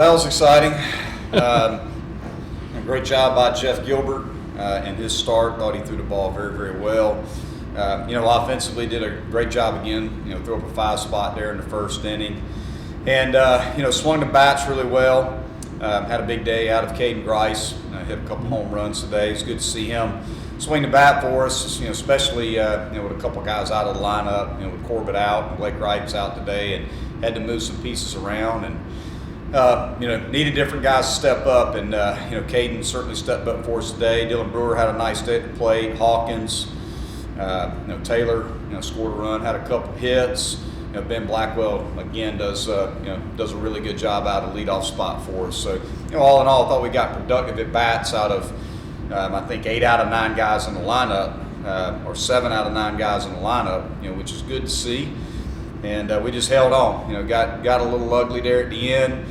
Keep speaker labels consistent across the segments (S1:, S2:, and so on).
S1: That was exciting. A great job by Jeff Gilbert in his start. Thought he threw the ball very, very well. Offensively did a great job again. Threw up a 5 spot there in the first inning, and swung the bats really well. Had a big day out of Caden Grice. Hit a couple home runs today. It's good to see him swing the bat for us. Especially with a couple guys out of the lineup. With Corbett out and Blake Wright's out today, and had to move some pieces around and. Needed different guys to step up, and Caden certainly stepped up for us today. Dylan Brewer had a nice day at the plate. Hawkins, Taylor, scored a run, had a couple hits. Ben Blackwell again does a really good job out of the leadoff spot for us. So all in all, I thought we got productive at bats out of I think 8 out of 9 guys in the lineup, or 7 out of 9 guys in the lineup. Which is good to see. And we just held on. Got a little ugly there at the end.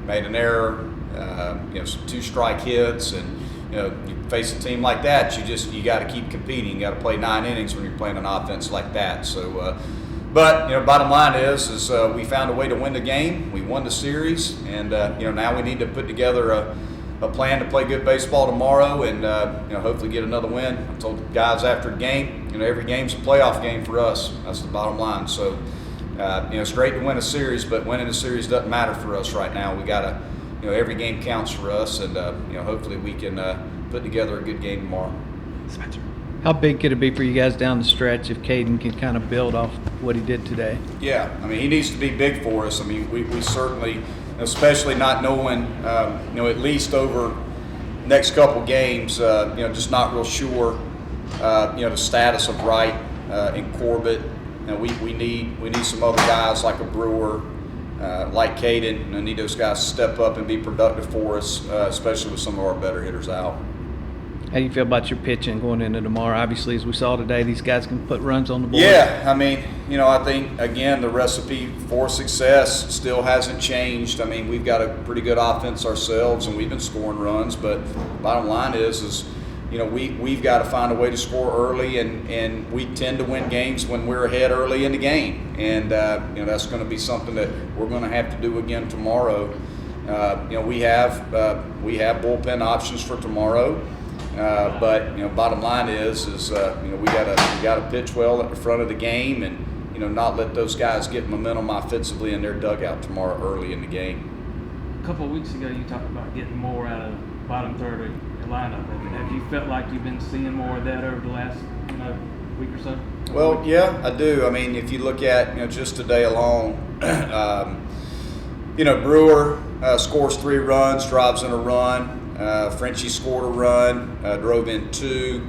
S1: Made an error. Some 2-strike hits, and you face a team like that, you got to keep competing. You got to play 9 innings when you're playing an offense like that. So, but bottom line is we found a way to win the game. We won the series, and now we need to put together a plan to play good baseball tomorrow, and hopefully get another win. I told the guys after the game, every game's a playoff game for us. That's the bottom line. So, it's great to win a series, but winning a series doesn't matter for us right now. We gotta, every game counts for us, and hopefully we can put together a good game tomorrow.
S2: Spencer, how big could it be for you guys down the stretch if Caden can kind of build off what he did today?
S1: Yeah, he needs to be big for us. We certainly, especially not knowing, at least over next couple games, just not real sure, the status of Wright and Corbett. We need some other guys like a Brewer, like Caden. Need those guys to step up and be productive for us, especially with some of our better hitters out.
S2: How do you feel about your pitching going into tomorrow? Obviously, as we saw today, these guys can put runs on the board.
S1: Yeah, I think, again, the recipe for success still hasn't changed. We've got a pretty good offense ourselves, and we've been scoring runs, but bottom line is we've got to find a way to score early, and we tend to win games when we're ahead early in the game. And, that's going to be something that we're going to have to do again tomorrow. We have bullpen options for tomorrow. But bottom line is we gotta pitch well at the front of the game, and not let those guys get momentum offensively in their dugout tomorrow early in the game.
S3: A couple of weeks ago, you talked about getting more out of the bottom third of your lineup. Have you felt like you've been seeing more of that over the last week or so?
S1: Well, yeah, I do. If you look at just today alone, Brewer scores 3 runs, drives in a run. Frenchie scored a run, drove in 2.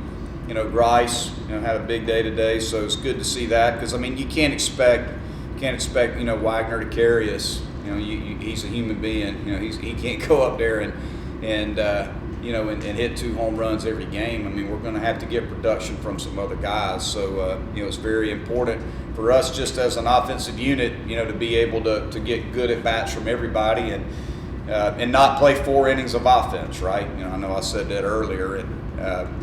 S1: Grice, had a big day today, so it's good to see that, because you can't expect Wagner to carry us. He's a human being. He can't go up there and hit 2 home runs every game. We're going to have to get production from some other guys. So it's very important for us, just as an offensive unit, to be able to get good at bats from everybody, and not play 4 innings of offense, right? I know I said that earlier, and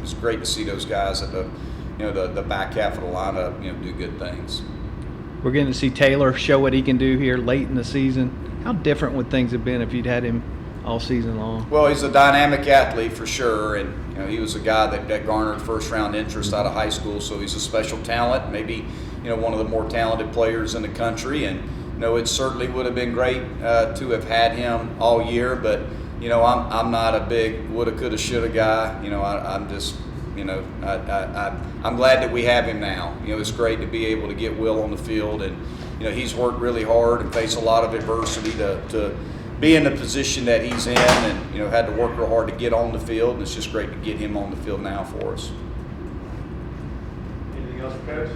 S1: it's great to see those guys at the back half of the lineup, do good things.
S2: We're getting to see Taylor show what he can do here late in the season. How different would things have been if you'd had him all season long?
S1: Well, he's a dynamic athlete for sure, and he was a guy that garnered first-round interest out of high school, so he's a special talent, maybe one of the more talented players in the country, and it certainly would have been great to have had him all year, but I'm not a big woulda, coulda, shoulda guy. I'm just I'm glad that we have him now. It's great to be able to get Will on the field, and he's worked really hard and faced a lot of adversity to be in the position that he's in, and had to work real hard to get on the field, and it's just great to get him on the field now for us.
S4: Anything else, Coach?